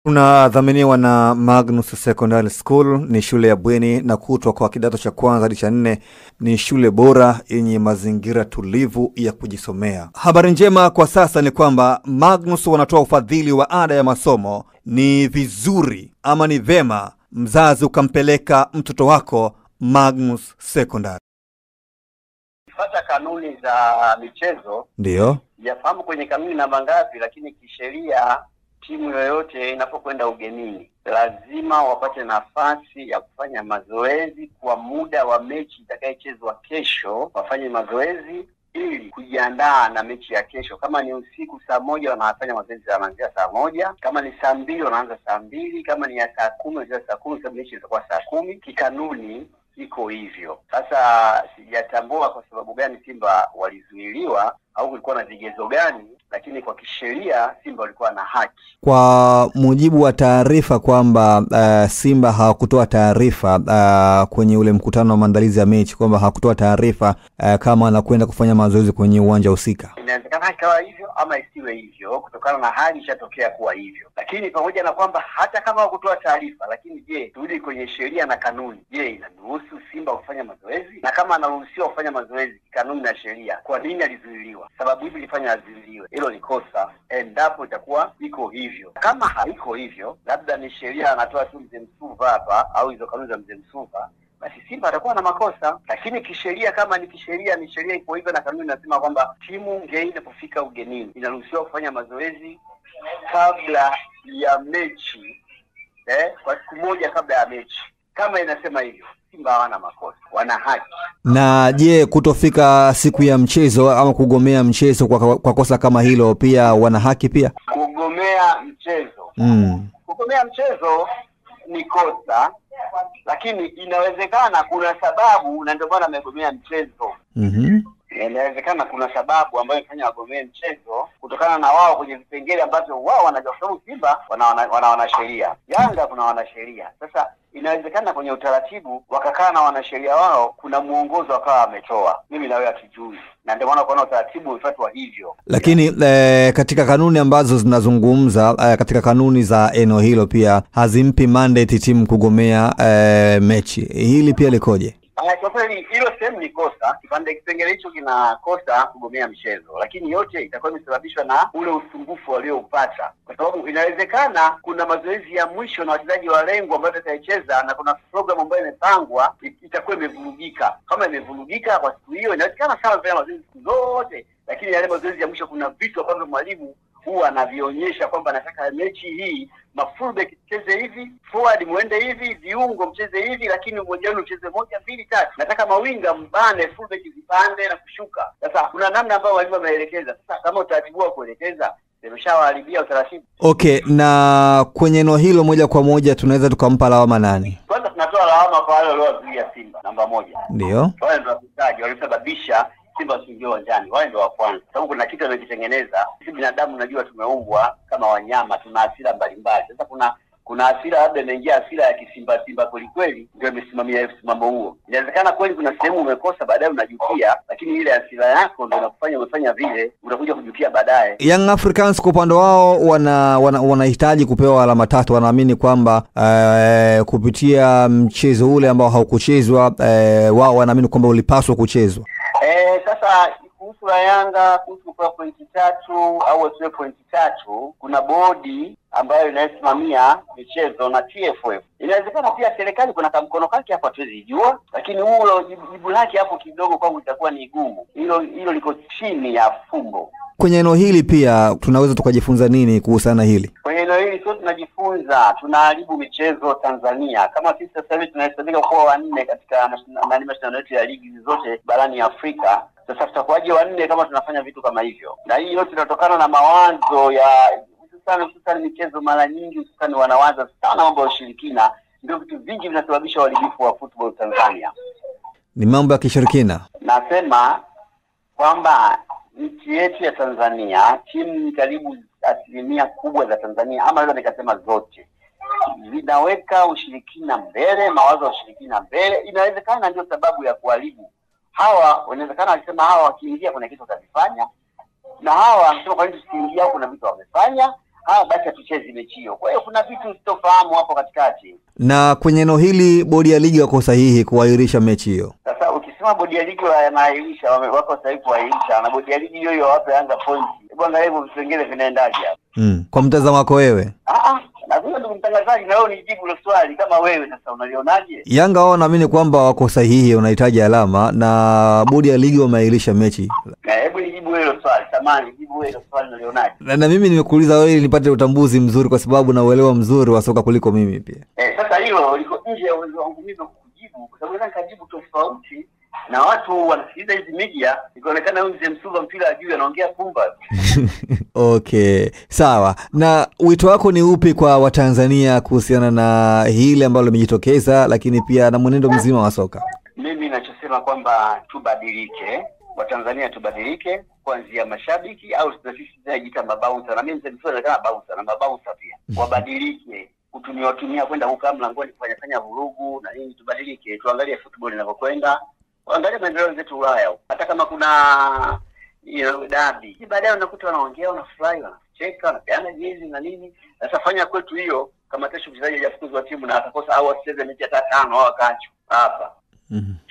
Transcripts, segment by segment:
Tunadhaminiwa na Magnus Secondary School. Ni shule ya bweni na kutwa kwa kidato cha kwanza hadi cha 4. Ni shule bora yenye mazingira tulivu ya kujisomea. Habari njema kwa sasa ni kwamba Magnus wanatoa ufadhili wa ada ya masomo. Ni vizuri ama ni vema mzazi ukampeleka mtoto wako Magnus Secondary. Fuata kanuni za michezo. Ndio. Yafahamu kwenye kanuni namba ngapi, lakini kisheria timu yoyote inapokwenda ugenini lazima wapate nafasi ya kufanya mazoezi kwa muda wa mechi itakayechezwa kesho. Wafanye mazoezi ili kujiandaa na mechi ya kesho. Kama ni usiku saa 1 wanafanya mazoezi kuanzia saa 1, kama ni saa 2 wanaanza saa 2, kama ni ya saa 10 wanaanza saa 10, sababu mechi itakuwa saa 10. Kikanuni iko hivyo. Sasa sijatambua kwa sababu gani Simba walizuiliwa au kulikuwa na vigezo gani, lakini kwa kisheria Simba walikuwa na haki. Kwa mujibu wa taarifa kwamba Simba hawakutoa taarifa kwenye ule mkutano wa maandalizi ya mechi, kwamba hawakutoa taarifa kama anakwenda kufanya mazoezi kwenye uwanja husika. Inawezekana ikawa hivyo ama isiwe hivyo kutokana na hali ishatokea kuwa hivyo. Lakini pamoja na kwamba hata kama hawakutoa taarifa, lakini je, turudi kwenye sheria na kanuni. Je, inaruhusu Simba kufanya mazoezi? Na kama anaruhusiwa kufanya mazoezi kanuni na sheria, kwa nini alizuiliwa? Sababu hivi ilifanya azuiliwe. Hilo ni kosa endapo itakuwa iko hivyo. Kama haiko hivyo, labda ni sheria anatoa tu Mzee Msuva hapa au hizo kanuni za Mzee Msuva, basi Simba atakuwa na makosa. Lakini kisheria, kama ni kisheria, ni sheria iko hivyo, na kanuni inasema kwamba timu ngeni inapofika ugenini inaruhusiwa kufanya mazoezi kabla ya mechi, kwa siku moja kabla ya mechi. Kama inasema hivyo, Simba hawana makosa, wana haki. Na je, kutofika siku ya mchezo ama kugomea mchezo kwa kosa kama hilo pia wana haki pia? Kugomea mchezo. Kugomea mchezo ni kosa, lakini inawezekana kuna sababu na ndio maana amegomea mchezo. Inawezekana kuna sababu ambayo inafanya wagomee mchezo kutokana na wao kwenye vipengele ambavyo wao wanajua. Simba wana sheria, Yanga kuna wanasheria. Sasa inawezekana kwenye utaratibu wakakaa na wanasheria wao, kuna muongozo wakawa wametoa, mimi na wewe hatujui, na ndio maana kuna utaratibu ufuatwa hivyo. Lakini katika kanuni ambazo zinazungumza katika kanuni za eneo hilo pia hazimpi mandate timu kugomea mechi. Hili pia likoje? Kwa kweli hilo sehemu ni kosa, kipengele hicho kinakosa kugomea mchezo, lakini yote itakuwa imesababishwa na ule usumbufu walioupata, kwa sababu inawezekana kuna mazoezi ya mwisho na wachezaji wa lengo ambao watacheza na kuna program ambayo imepangwa itakuwa imevurugika. Kama imevurugika kwa siku hiyo, inawezekana sawa kufanya mazoezi siku zote, lakini yale mazoezi ya mwisho kuna vitu ambavyo mwalimu huwa anavionyesha kwamba nataka mechi hii mafullback cheze hivi, forward muende hivi, viungo mcheze hivi, lakini mmoja wenu mcheze 1 2 3. Nataka mawinga mbane, fullback zipande na kushuka. Sasa kuna namna ambayo walimu wameelekeza. Sasa kama utaratibu wa kuelekeza imeshawaharibia utaratibu. Okay, na kwenye eneo hilo moja kwa moja tunaweza tukampa lawama nani? Kwanza tunatoa lawama kwa wale waliozuia Simba namba 1. Ndio. Wale ndio wafuataji walisababisha Simba usiingie uwanjani. Wale ndio wa kwanza. Sababu kuna kitu amekitengeneza. Sisi binadamu unajua tumeumbwa kama wanyama, tuna hasira mbalimbali. Sasa kuna hasira labda imeingia hasira ya Simba kweli ndio imesimamia mambo huo. Inawezekana kweli kuna sehemu umekosa, baadaye unajutia, lakini ile hasira yako ndio inakufanya umefanya vile, utakuja kujutia baadaye. Young Africans kwa upande wao wanahitaji kupewa alama 3. Wanaamini kwamba kupitia mchezo ule ambao haukuchezwa, wao wanaamini kwamba ulipaswa kuchezwa. Sasa kuhusu la Yanga, kuhusu kwa pointi 3 au wasiwe pointi 3, kuna bodi ambayo inasimamia michezo na TFF. Inawezekana pia serikali kuna kamkono kake hapo, hatuwezi jua, lakini huo jibu lake hapo kidogo kwangu itakuwa ni gumu. Hilo liko chini ya fumbo. Kwenye eneo hili pia tunaweza tukajifunza nini kuhusiana hili? Kwenye eneo hili sio tunajifunza, tunaharibu michezo Tanzania. Kama sisi sasa hivi tunahesabika kuwa wa 4 katika mashindano yetu ya ligi zote barani Afrika. Sasa tutakuwaje wa 4 kama tunafanya vitu kama hivyo? Na hii yote inatokana na mawazo ya hususan michezo. Mara nyingi hususan wanawaza sana mambo ya ushirikina, ndio vitu vingi vinasababisha uharibifu wa football Tanzania. Ni mambo ya kishirikina. Nasema kwamba nchi yetu ya Tanzania, timu karibu asilimia kubwa za Tanzania, ama naweza nikasema zote, zinaweka ushirikina mbele, mawazo ya ushirikina mbele. Inawezekana ndio sababu ya kuharibu. Hawa wanawezekana walisema hawa wakiingia kuna kitu watafanya, na hawa wanasema kwa nini tusiingia, kuna vitu wamefanya, basi hatuchezi mechi hiyo. Kwa hiyo kuna vitu sitofahamu hapo katikati. Na kwenye eneo hili bodi ya ligi wako sahihi kuahirisha mechi hiyo? Sasa ukisema bodi ya ligi wanaahirisha, wako sahihi kuahirisha, na bodi ya ligi hiyo wape Yanga pointi. Hebu angalia hivyo vitu vingine vinaendaje hapa. Kwa mtazamo wako wewe? Na vile ndio mtangazaji, na wewe unijibu ile swali kama wewe sasa unalionaje? Yanga wao naamini kwamba wako sahihi, unahitaji alama, na bodi ya ligi wameahirisha mechi. Hebu nijibu hilo swali, samani nijibu hilo swali unalionaje? Na mimi nimekuuliza wewe ili nipate utambuzi mzuri, kwa sababu na uelewa mzuri wa soka kuliko mimi pia. Sasa hilo liko nje ya uwezo wangu mimi kujibu, kwa sababu nataka kujibu tofauti na watu wanasikiliza hizi media, ikaonekana huyu mzee Msuva mpira ajui anaongea pumba. Okay, sawa. Na wito wako ni upi kwa Watanzania kuhusiana na hili ambalo limejitokeza, lakini pia na mwenendo mzima wa soka? Mimi ninachosema kwamba tubadilike, Watanzania tubadilike, kuanzia mashabiki au sisi tunajiita mabouncer, na mimi mzee Msuva nataka bouncer na mabouncer pia wabadilike, kutumia kwenda huko mlangoni kufanya vurugu na nini. Tubadilike, tuangalie football inavyokwenda, angalia maendeleo yetu Ulaya. Hata kama kuna dabi, baadaye unakuta wanaongea, wanafurahi, wanacheka, wanapeana jezi na nini. Sasa fanya kwetu hiyo, kama kesho mchezaji hajafukuzwa timu na atakosa au asicheze mechi hata 5 au akacho hapa.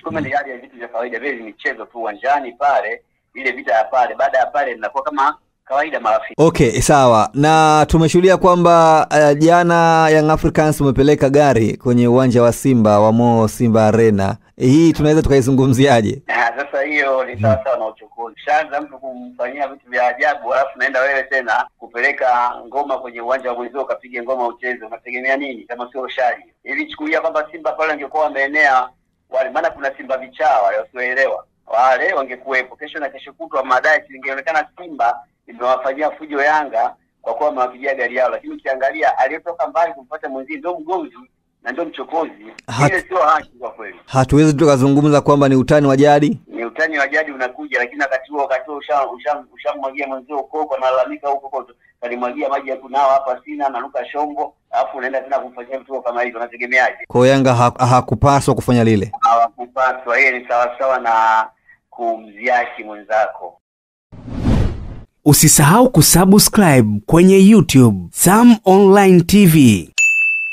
Kama ni hali ya vitu vya kawaida, vile michezo tu uwanjani pale, ile vita ya pale, baada ya pale inakuwa kama kawaida marafiki. Okay, sawa. Na tumeshuhudia kwamba jana Young Africans umepeleka gari kwenye uwanja wa Simba wa Mo Simba Arena. Hii tunaweza tukaizungumziaje? Sasa hiyo ni sawa na uchokozi. Shanza mtu kumfanyia vitu vya ajabu, alafu naenda wewe tena kupeleka ngoma kwenye uwanja wa mwenzio ukapige ngoma ucheze. Unategemea nini kama sio shari? Ili chukulia kwamba Simba pale angekuwa wameenea wale, maana kuna Simba vichaa wale wasioelewa. Wale wangekuepo kesho na kesho kutwa, madai ingeonekana Simba imewafanyia fujo Yanga kwa kuwa wamewapigia gari yao, lakini ukiangalia aliyetoka mbali kumfuata mwenzie ndio mgomvi na ndio mchokozi. Ile sio haki kwa kweli. Hatuwezi tukazungumza kwamba ni utani wa jadi. Ni utani wa jadi unakuja, lakini wakati huo ushamwagia mwenzio koko na lalamika huko, kalimwagia maji ya kunao hapa sina nanuka shombo, alafu unaenda tena kumfanyia mtu kama hivyo, unategemeaje? Kwa Yanga hakupaswa kufanya lile. Hawakupaswa. Yeye ni sawa na kumziaki mwenzako. Usisahau kusubscribe kwenye YouTube Sam Online TV.